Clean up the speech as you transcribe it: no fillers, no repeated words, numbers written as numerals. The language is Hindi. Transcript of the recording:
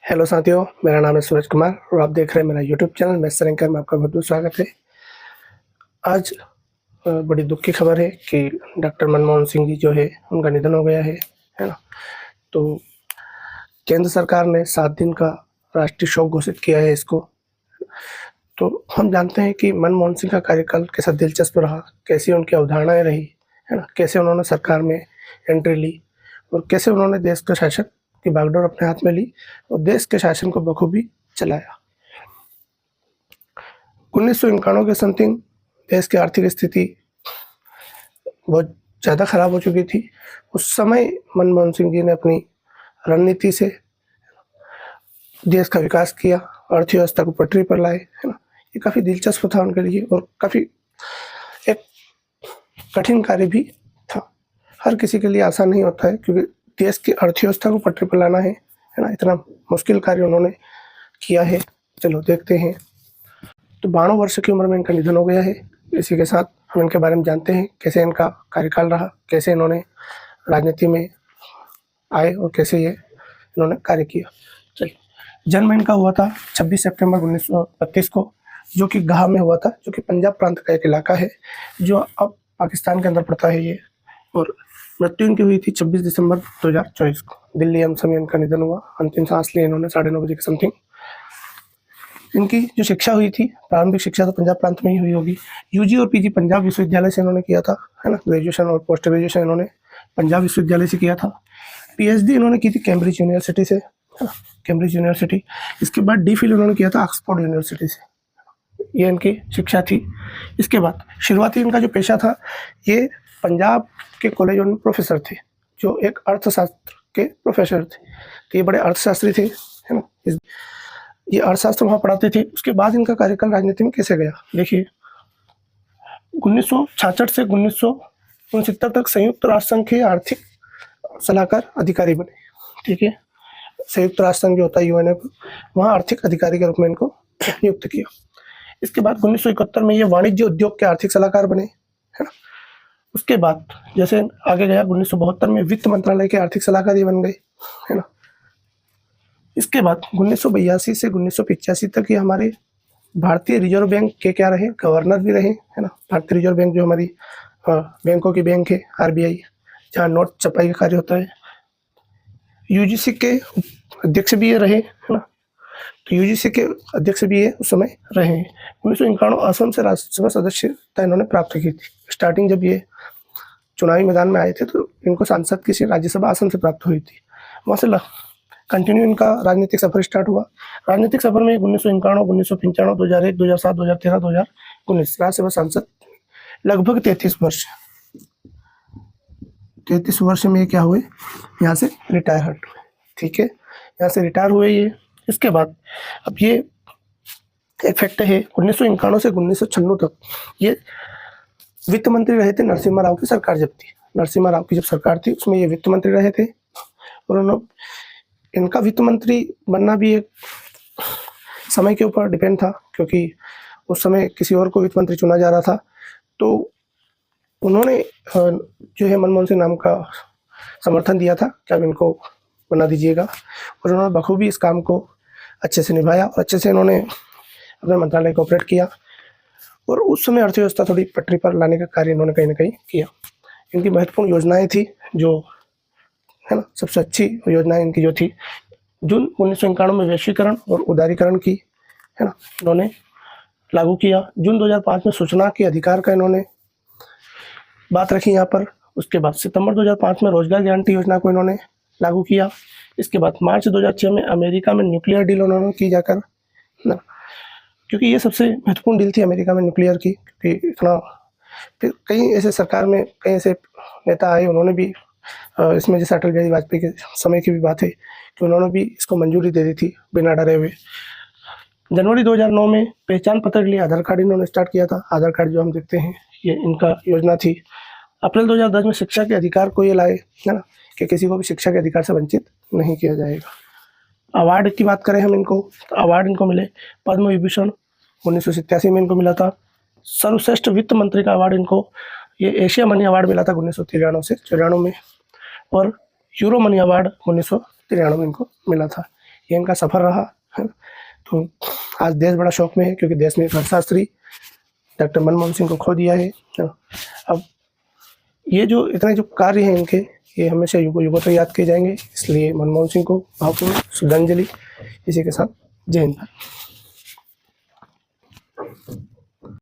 हेलो साथियों, मेरा नाम है सूरज कुमार और आप देख रहे हैं मेरा यूट्यूब चैनल मैथ्स रैंकर में आपका बहुत-बहुत स्वागत है। आज बड़ी दुःख की खबर है कि डॉक्टर मनमोहन सिंह जी जो है, उनका निधन हो गया है ना? तो केंद्र सरकार ने 7 दिन का राष्ट्रीय शोक घोषित किया है इसको। तो हम जानते हैं कि मनमोहन सिंह का कार्यकाल कैसा दिलचस्प रहा, कैसी उनकी अवधारणाएँ रही, है ना? कैसे उन्होंने सरकार में एंट्री ली और कैसे उन्होंने देश का शासन की बागडोर अपने हाथ में ली और देश के शासन को बखूबी चलाया। 1991 के समथिंग देश की आर्थिक स्थिति बहुत ज़्यादा खराब हो चुकी थी। उस समय मनमोहन सिंह जी ने अपनी रणनीति से देश का विकास किया, अर्थव्यवस्था को पटरी पर लाए, है ना? ये काफ़ी दिलचस्प था उनके लिए और काफ़ी एक कठिन कार्य भी था। हर किसी के लिए आसान नहीं होता है क्योंकि देश की अर्थव्यवस्था को पटरी पर लाना है ना? इतना मुश्किल कार्य उन्होंने किया है। चलो देखते हैं। तो 92 वर्ष की उम्र में इनका निधन हो गया है। इसी के साथ हम इनके बारे में जानते हैं, कैसे इनका कार्यकाल रहा, कैसे इन्होंने राजनीति में आए और कैसे ये इन्होंने कार्य किया। चलिए, जन्म इनका हुआ था 26 सितंबर 1932 को, जो कि गाह में हुआ था, जो कि पंजाब प्रांत का एक इलाका है, जो अब पाकिस्तान के अंदर पड़ता है ये। और मृत्यु इनकी हुई थी 26 दिसंबर 2024 को। दिल्ली एम्स में इनका निधन हुआ। अंतिम सांस ली इन्होंने 9:30 बजे के समथिंग। इनकी जो शिक्षा हुई थी, प्रारंभिक शिक्षा तो पंजाब प्रांत में ही हुई होगी। यूजी और पीजी पंजाब विश्वविद्यालय से इन्होंने किया था, है ना? ग्रेजुएशन और पोस्ट ग्रेजुएशन इन्होंने पंजाब विश्वविद्यालय से किया था। पीएचडी इन्होंने की थी कैम्ब्रिज यूनिवर्सिटी से, है ना? Cambridge university. इसके बाद डी.फिल इन्होंने किया था ऑक्सफोर्ड यूनिवर्सिटी से। ये इनकी शिक्षा थी। इसके बाद शुरुआती इनका जो पेशा था, ये पंजाब के कॉलेजों में प्रोफेसर थे, जो एक अर्थशास्त्र के प्रोफेसर थे। तो ये बड़े अर्थशास्त्री थे, है ना? ये अर्थशास्त्र वहाँ पढ़ाते थे। उसके बाद इनका कार्यकाल राजनीति में कैसे गया, देखिए। 1966 से 1969 तक संयुक्त राष्ट्र संघ के आर्थिक सलाहकार अधिकारी बने, ठीक है? संयुक्त राष्ट्र संघ जो होता है यूएनए, वहाँ आर्थिक अधिकारी के रूप में इनको नियुक्त किया। इसके बाद 1971 में ये वाणिज्य उद्योग के आर्थिक सलाहकार बने, है ना? उसके बाद जैसे आगे गया, 1972 में वित्त मंत्रालय के आर्थिक सलाहकार ये बन गए, है ना? इसके बाद 1982 से 1985 तक ये हमारे भारतीय रिजर्व बैंक के क्या रहे, गवर्नर भी रहे, है ना? भारतीय रिजर्व बैंक जो हमारी बैंकों की बैंक है, आरबीआई, जहाँ नोट छपाई का कार्य होता है। यूजीसी के अध्यक्ष भी ये रहे, है ना? तो यूजीसी के अध्यक्ष भी ये उस समय रहे हैं। 1991 असम से राज्यसभा सदस्यता इन्होंने प्राप्त की थी। स्टार्टिंग जब ये चुनावी मैदान में आए थे तो इनको सांसद की राज्यसभा असम से प्राप्त हुई थी। वहाँ से कंटिन्यू इनका राजनीतिक सफर स्टार्ट हुआ। राजनीतिक सफर में 1991, 1995, 2001, 2007, 2013, 2019 राज्यसभा सांसद लगभग 33 वर्ष। 33 वर्ष में ये क्या हुए, यहाँ से रिटायर हुए, ठीक है? यहाँ से रिटायर हुए ये। इसके बाद अब ये एक फैक्ट है, 1991 से 1996 तक ये वित्त मंत्री रहे थे। नरसिम्हा राव की सरकार जब थी, नरसिम्हा राव की जब सरकार थी, उसमें ये वित्त मंत्री रहे थे। और इनका वित्त मंत्री बनना भी एक समय के ऊपर डिपेंड था, क्योंकि उस समय किसी और को वित्त मंत्री चुना जा रहा था। तो उन्होंने जो है मनमोहन सिंह नाम का समर्थन दिया था कि आप इनको बना दीजिएगा, और उन्होंने बखूबी इस काम को अच्छे से निभाया और अच्छे से इन्होंने अपने मंत्रालय को ऑपरेट किया। और उस समय अर्थव्यवस्था थोड़ी पटरी पर लाने का कार्य इन्होंने कहीं ना कहीं किया। इनकी महत्वपूर्ण योजनाएं थी, जो है ना, सबसे अच्छी योजना इनकी जो थी, जून 1991 में वैश्वीकरण और उदारीकरण की, है ना, इन्होंने लागू किया। जून 2005 में सूचना के अधिकार का इन्होंने बात रखी यहाँ पर। उसके बाद सितंबर 2005 में रोजगार गारंटी योजना को इन्होंने लागू किया। इसके बाद मार्च 2006 में अमेरिका में न्यूक्लियर डील उन्होंने की जाकर ना, क्योंकि ये सबसे महत्वपूर्ण डील थी अमेरिका में न्यूक्लियर की। क्योंकि इतना फिर कई ऐसे सरकार में कई ऐसे नेता आए, उन्होंने भी इसमें, जैसे अटल बिहारी वाजपेयी के समय की भी बात है कि उन्होंने भी इसको मंजूरी दे दी थी बिना डरे हुए। जनवरी 2009 में पहचान पत्र के लिए आधार कार्ड इन्होंने स्टार्ट किया था। आधार कार्ड जो हम देखते हैं, ये इनका योजना थी। अप्रैल 2010 में शिक्षा के अधिकार को ये लाए, है ना, कि किसी को भी शिक्षा के अधिकार से वंचित नहीं किया जाएगा। अवार्ड की बात करें हम इनको, तो अवार्ड इनको मिले। पद्म विभूषण 1987 में इनको मिला था। सर्वश्रेष्ठ वित्त मंत्री का अवार्ड इनको ये एशिया मनी अवार्ड मिला था 1993 से 94 में, और यूरो मनी अवार्ड 1993 में इनको मिला था। ये इनका सफ़र रहा है। तो आज देश बड़ा शौक में है क्योंकि देश ने एक अर्थशास्त्री डॉक्टर मनमोहन सिंह को खो दिया है। अब ये जो इतने जो कार्य हैं इनके, ये हमेशा युगों युगों तक याद किए जाएंगे। इसलिए मनमोहन सिंह को भावपूर्ण श्रद्धांजलि। इसी के साथ जय हिंद।